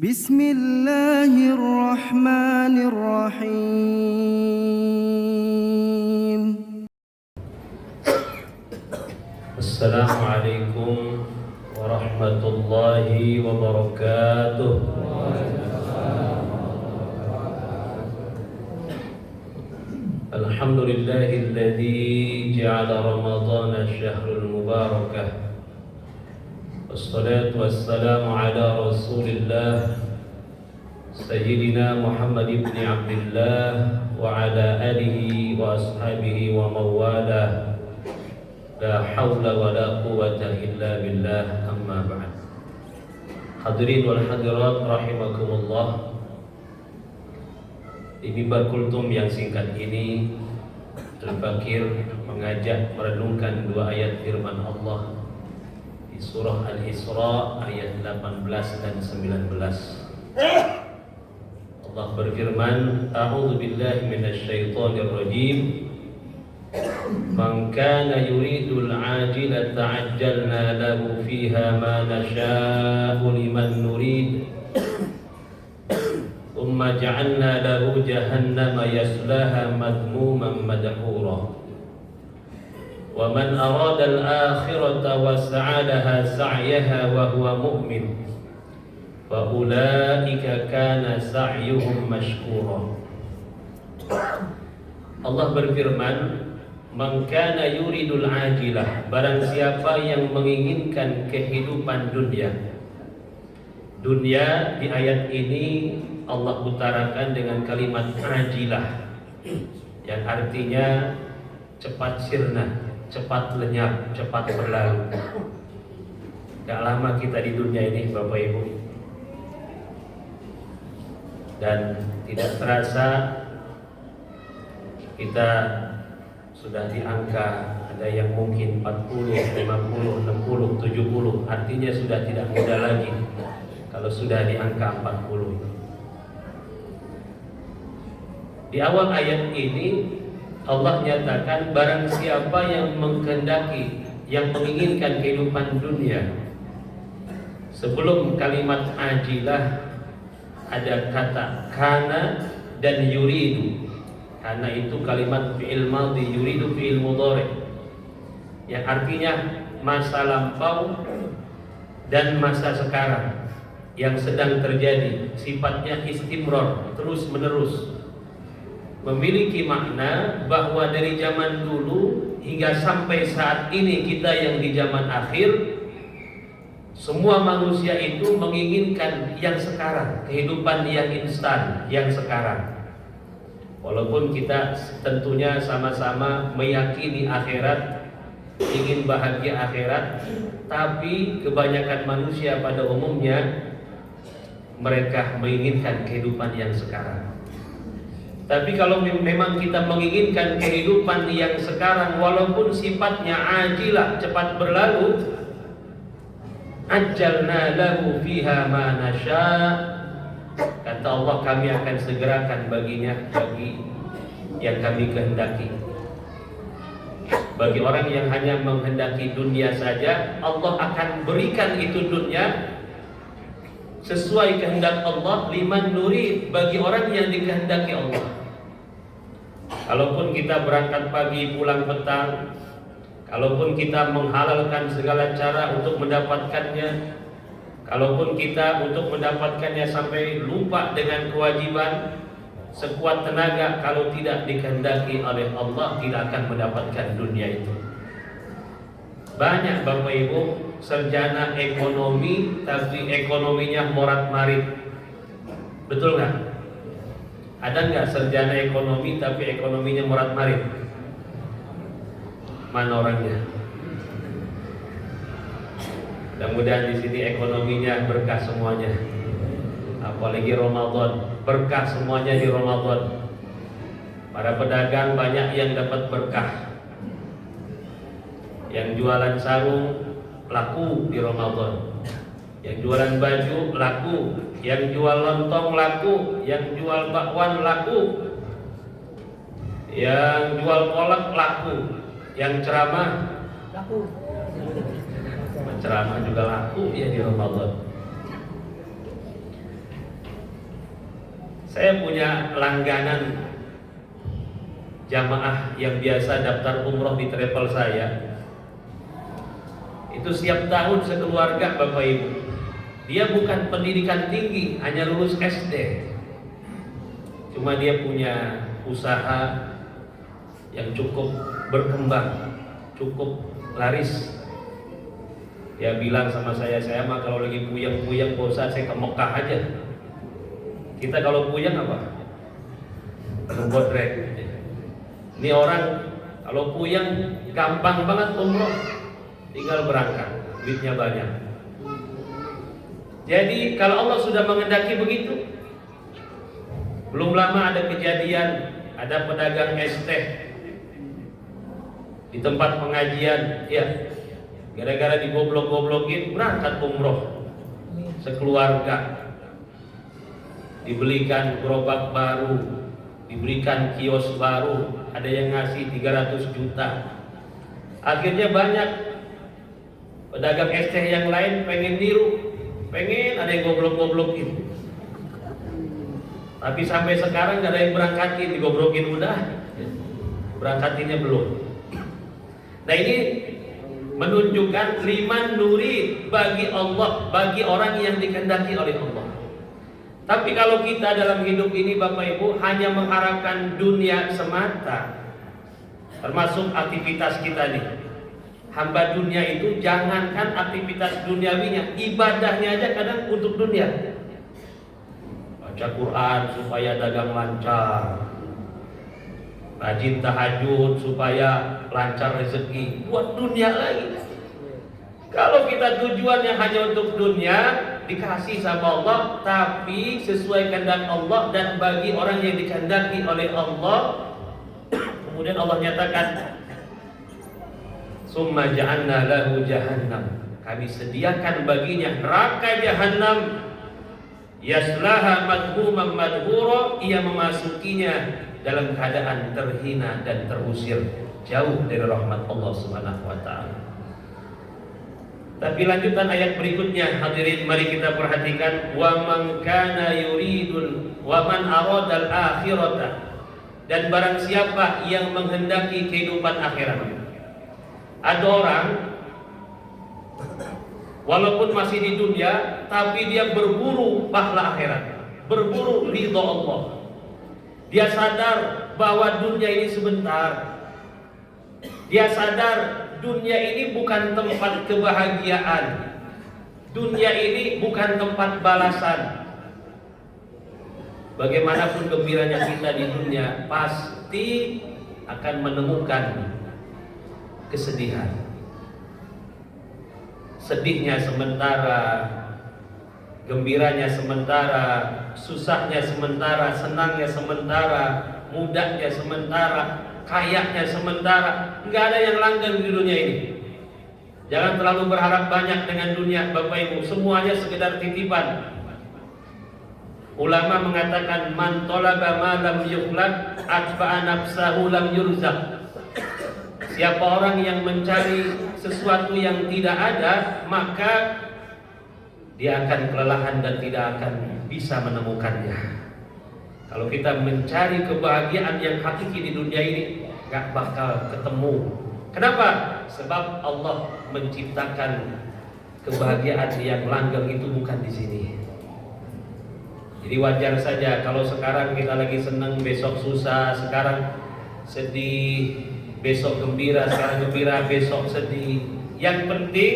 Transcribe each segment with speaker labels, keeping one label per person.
Speaker 1: Bismillahirrahmanirrahim.
Speaker 2: Assalamualaikum warahmatullahi wabarakatuh. Alhamdulillahilladzi ja'ala Ramadhana syahrul mubarakah. Wassalatu wassalamu ala Rasulillah Sayyidina Muhammad ibn Abdullah wa ala alihi wa ashabihi wa mawalah. La hawla wa la quwwata illa billah, amma ba'd. Hadirin wal hadirat rahimakumullah. Di mimbar kultum yang singkat ini, Al-Fakir mengajak merenungkan dua ayat firman Allah di surah Al-Isra ayat 18 dan 19. Allah berfirman, A'udzu billahi minasy syaithanir rajim. Man kana yuridul ajilata ajjalna lahu fiha ma nasha'u liman nurid. Thumma ja'alna lahu jahannama yaslaha madmuman madhura. Wa man arada al-akhirata wa sa'alaha sa'yaha wa huwa mu'min fa ulaika kana sa'yuhum mashkura. Allah berfirman, man kana yuridul ajilah, barang siapa yang menginginkan kehidupan dunia. Dunia di ayat ini Allah utarakan dengan kalimat ajilah, yang artinya cepat sirna, cepat lenyap, cepat berlalu. Gak lama kita di dunia ini, Bapak Ibu, dan tidak terasa kita sudah di angka, ada yang mungkin 40, 50, 60, 70. Artinya sudah tidak muda lagi kalau sudah di angka 40. Di awal ayat ini Allah nyatakan barang siapa yang menghendaki, yang menginginkan kehidupan dunia. Sebelum kalimat ajilah ada kata kana dan yuridu. Kana itu kalimat fi'il madhi, yuridu fi'il mudhari, yang artinya masa lampau dan masa sekarang yang sedang terjadi, sifatnya istimrar, terus menerus, memiliki makna bahwa dari zaman dulu hingga sampai saat ini kita yang di zaman akhir, semua manusia itu menginginkan yang sekarang, kehidupan yang instan, yang sekarang. Walaupun kita tentunya sama-sama meyakini akhirat, ingin bahagia akhirat, tapi kebanyakan manusia pada umumnya mereka menginginkan kehidupan yang sekarang. Tapi kalau memang kita menginginkan kehidupan yang sekarang, walaupun sifatnya ajilah, cepat berlalu, ajjalna lahu fiha ma nasya', kata Allah, kami akan segerakan baginya, bagi yang kami kehendaki. Bagi orang yang hanya menghendaki dunia saja, Allah akan berikan itu dunia sesuai kehendak Allah, liman nurid, bagi orang yang dikehendaki Allah. Kalaupun kita berangkat pagi pulang petang, kalaupun kita menghalalkan segala cara untuk mendapatkannya, kalaupun kita untuk mendapatkannya sampai lupa dengan kewajiban, sekuat tenaga, kalau tidak dikehendaki oleh Allah, tidak akan mendapatkan dunia itu. Banyak Bapak Ibu sarjana ekonomi, tapi ekonominya morat-marit. Betul nggak? Ada nggak sarjana ekonomi tapi ekonominya morat-marit? Mana orangnya? Mudah-mudahan di sini ekonominya berkah semuanya. Apalagi Ramadan, berkah semuanya di Ramadan. Para pedagang banyak yang dapat berkah. Yang jualan sarung laku di Ramadan, yang jualan baju laku, yang jual lontong laku, yang jual bakwan laku, yang jual kolak laku, yang ceramah laku. Ceramah juga laku ya di Ramadan. Saya punya langganan jamaah yang biasa daftar umroh di travel saya. Itu setiap tahun sekeluarga Bapak Ibu. Dia bukan pendidikan tinggi, hanya lulus SD. Cuma dia punya usaha yang cukup berkembang, cukup laris. Dia bilang sama saya mah kalau lagi puyeng-puyeng bosan saya ke Mekah aja. Kita kalau puyeng apa? Bodrek. Ini orang kalau puyeng gampang banget umroh, tinggal berangkat, duitnya banyak. Jadi kalau Allah sudah menghendaki begitu, belum lama ada kejadian, ada pedagang es teh di tempat pengajian, ya, gara-gara digoblok-goblokin berangkat umroh sekeluarga. Dibelikan gerobak baru, diberikan kios baru, ada yang ngasih 300 juta. Akhirnya banyak pedagang es teh yang lain pengen niru, pengen ada yang goblok-goblokin. Tapi sampai sekarang gak ada yang berangkatin, digoblokin udah, berangkatinnya belum. Nah ini menunjukkan liman nuri bagi Allah, bagi orang yang dikehendaki oleh Allah. Tapi kalau kita dalam hidup ini Bapak Ibu hanya mengharapkan dunia semata, termasuk aktivitas kita nih, hamba dunia itu jangankan aktivitas duniawinya, ibadahnya aja kadang untuk dunia. Baca Quran supaya dagang lancar, rajin tahajud supaya lancar rezeki, buat dunia lagi. Kalau kita tujuannya hanya untuk dunia, dikasih sama Allah, tapi sesuai kehendak Allah dan bagi orang yang dikehendaki oleh Allah. Kemudian Allah nyatakan, summa ja'alna lahu jahannam, kami sediakan baginya neraka jahannam, yaslaha madhmuman madhura, ia memasukinya dalam keadaan terhina dan terusir, jauh dari rahmat Allah Subhanahu wa taala. Tapi lanjutan ayat berikutnya, hadirin mari kita perhatikan, wa man kana yuridul wa man aradal akhirata, dan barang siapa yang menghendaki kehidupan akhirat. Ada orang walaupun masih di dunia tapi dia berburu pahala akhirat, berburu ridha Allah. Dia sadar bahwa dunia ini sebentar. Dia sadar dunia ini bukan tempat kebahagiaan. Dunia ini bukan tempat balasan. Bagaimanapun gembiranya kita di dunia, pasti akan menemukan kesedihan. Sedihnya sementara, gembiranya sementara, susahnya sementara, senangnya sementara, mudahnya sementara, kayaknya sementara. Nggak ada yang langgeng di dunia ini. Jangan terlalu berharap banyak dengan dunia Bapak Ibu, semuanya sekedar titipan. Ulama mengatakan man talaba ma lam yukhlaq atba'a nafsahu lam yurzaq. Siapa orang yang mencari sesuatu yang tidak ada, maka dia akan kelelahan dan tidak akan bisa menemukannya. Kalau kita mencari kebahagiaan yang hakiki di dunia ini, gak bakal ketemu. Kenapa? Sebab Allah menciptakan kebahagiaan yang langgeng itu bukan di sini. Jadi wajar saja kalau sekarang kita lagi senang, besok susah, sekarang sedih, besok gembira, sekarang gembira, besok sedih. Yang penting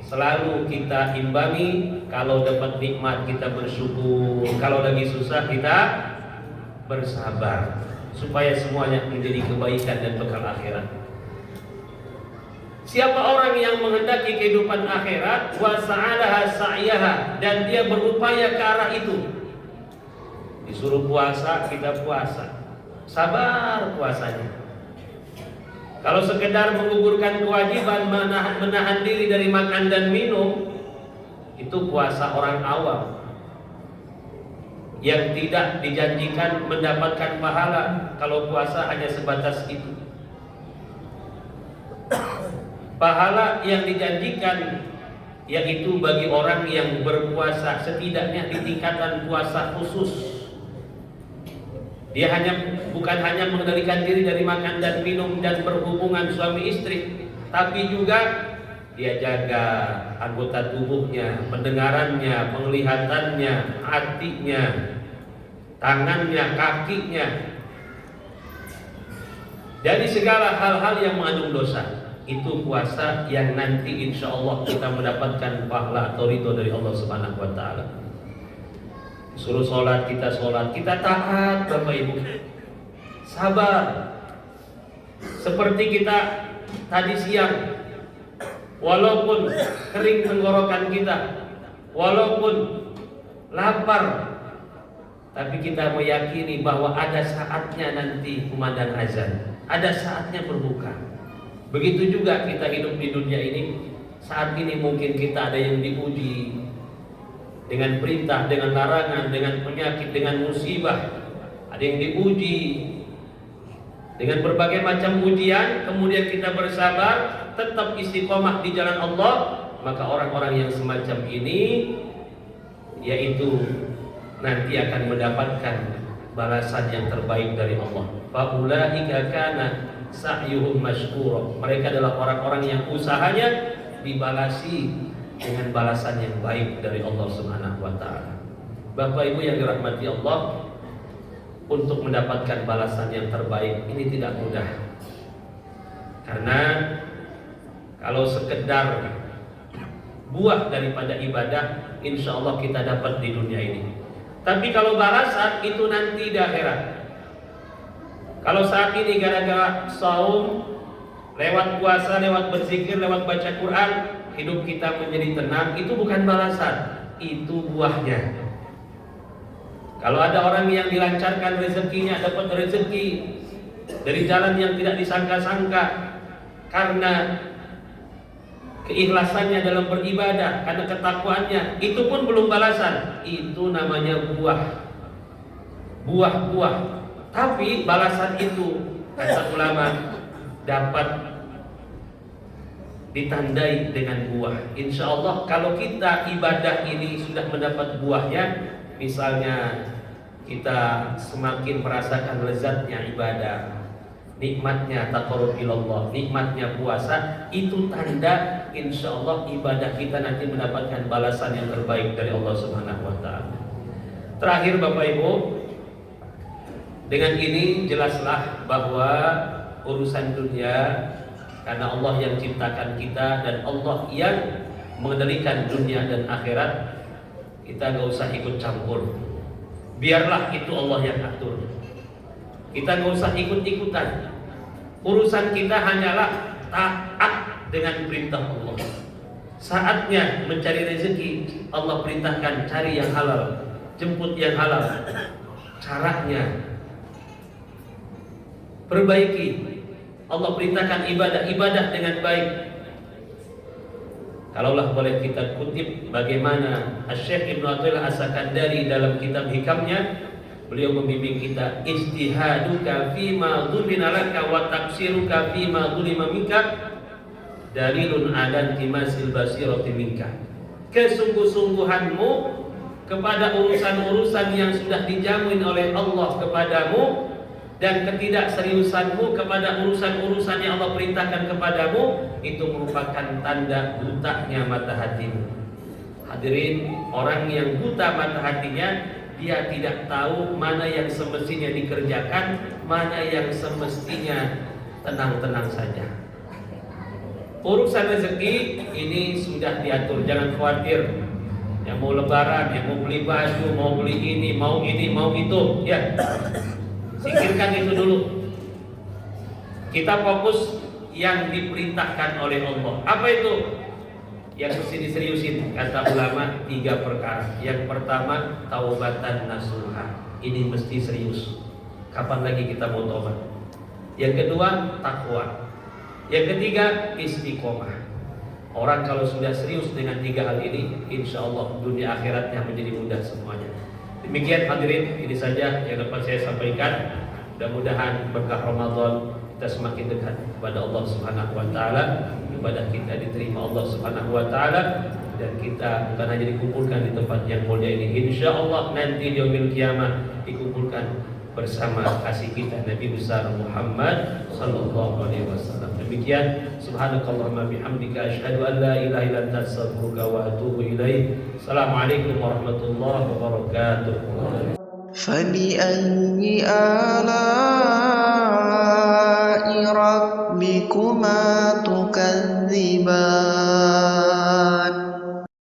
Speaker 2: selalu kita imbangi, kalau dapat nikmat kita bersyukur, kalau lagi susah kita bersabar, supaya semuanya menjadi kebaikan dan bekal akhirat. Siapa orang yang menghendaki kehidupan akhirat, wa sa'alaha sa'yaha, dan dia berupaya ke arah itu. Disuruh puasa, kita puasa, sabar puasanya. Kalau sekedar menggugurkan kewajiban, menahan diri dari makan dan minum, itu puasa orang awam yang tidak dijanjikan mendapatkan pahala. Kalau puasa hanya sebatas itu. Pahala yang dijanjikan yaitu bagi orang yang berpuasa setidaknya di tingkatan puasa khusus, Dia bukan hanya mengendalikan diri dari makan dan minum dan berhubungan suami istri, tapi juga dia jaga anggota tubuhnya, pendengarannya, penglihatannya, hatinya, tangannya, kakinya, dari segala hal-hal yang mengandung dosa. Itu puasa yang nanti insya Allah kita mendapatkan pahala atau ridho dari Allah Subhanahu Wa Taala. Suruh sholat, kita taat Bapak Ibu, sabar. Seperti kita tadi siang, walaupun kering tenggorokan kita, walaupun lapar, tapi kita meyakini bahwa ada saatnya nanti kumandang azan, ada saatnya berbuka. Begitu juga kita hidup di dunia ini. Saat ini mungkin kita ada yang diuji dengan perintah, dengan larangan, dengan penyakit, dengan musibah. Ada yang diuji dengan berbagai macam ujian, kemudian kita bersabar, tetap istiqomah di jalan Allah. Maka orang-orang yang semacam ini, yaitu nanti akan mendapatkan balasan yang terbaik dari Allah. Faulaika kana sa'yuhum mashkura. Mereka adalah orang-orang yang usahanya dibalasi dengan balasan yang baik dari Allah Subhanahu wa taala. Bapak Ibu yang dirahmati Allah, untuk mendapatkan balasan yang terbaik ini tidak mudah. Karena kalau sekedar buah daripada ibadah, insya Allah kita dapat di dunia ini. Tapi kalau balasan itu nanti di akhirat. Kalau saat ini gara-gara saum, lewat puasa, lewat berzikir, lewat baca Quran, hidup kita menjadi tenang, itu bukan balasan, itu buahnya. Kalau ada orang yang dilancarkan rezekinya, dapat rezeki dari jalan yang tidak disangka-sangka karena keikhlasannya dalam beribadah, karena ketakwaannya, itu pun belum balasan. Itu namanya buah. Tapi balasan itu, kata ulama, dapat ditandai dengan buah. Insya Allah kalau kita ibadah ini sudah mendapat buahnya, misalnya kita semakin merasakan lezatnya ibadah, nikmatnya taqarrub ilallah, nikmatnya puasa, itu tanda insya Allah ibadah kita nanti mendapatkan balasan yang terbaik dari Allah Subhanahu wa taala. Terakhir Bapak Ibu, dengan ini jelaslah bahwa urusan dunia, karena Allah yang ciptakan kita dan Allah yang mengendalikan dunia dan akhirat, kita gak usah ikut campur. Biarlah itu Allah yang atur. Kita gak usah ikut-ikutan. Urusan kita hanyalah taat dengan perintah Allah. Saatnya mencari rezeki, Allah perintahkan cari yang halal, jemput yang halal. Caranya perbaiki. Allah perintahkan ibadah dengan baik. Kalaulah boleh kita kutip bagaimana Asy-Syaikh Ibnu Athaillah As-Sakandari dalam kitab hikamnya, beliau membimbing kita, ijtihaduka fima dzulina laka wa taqsiruka fima dzulima minka dalilun ala timasil basirati minka. Kesungguh-sungguhanmu kepada urusan-urusan yang sudah dijamin oleh Allah kepadamu, dan ketidakseriusanmu kepada urusan-urusan yang Allah perintahkan kepadamu, itu merupakan tanda butanya mata hatimu. Hadirin, orang yang buta mata hatinya, dia tidak tahu mana yang semestinya dikerjakan, mana yang semestinya tenang-tenang saja. Urusan rezeki ini sudah diatur, jangan khawatir. Yang mau lebaran, yang mau beli baju, mau beli ini, mau itu, ya. Singkirkan itu dulu. Kita fokus yang diperintahkan oleh Allah. Apa itu? Yang mesti diseriusin, kata ulama, 3 perkara. Yang pertama, taubatan nasuha. Ini mesti serius. Kapan lagi kita mau taubat? Yang kedua, takwa. Yang ketiga, istiqomah. Orang kalau sudah serius dengan 3 hal ini, insya Allah dunia akhiratnya menjadi mudah semuanya. Demikian hadirin, ini saja yang dapat saya sampaikan. Mudah-mudahan berkah Ramadan kita semakin dekat kepada Allah Subhanahu wa taala, ibadah kita diterima Allah Subhanahu wa taala, dan kita bukan hanya dikumpulkan di tempat yang mulia ini, insyaallah nanti di yaumil kiamah dikumpulkan bersama kasih kita Nabi besar Muhammad sallallahu alaihi wasallam. Demikian, subhanakallahumma bihamdika asyhadu an la ilaha illa anta astaghfiruka wa atubu ilaik. Assalamualaikum warahmatullahi wabarakatuh.
Speaker 3: فبأي آلاء ربكما تكذبان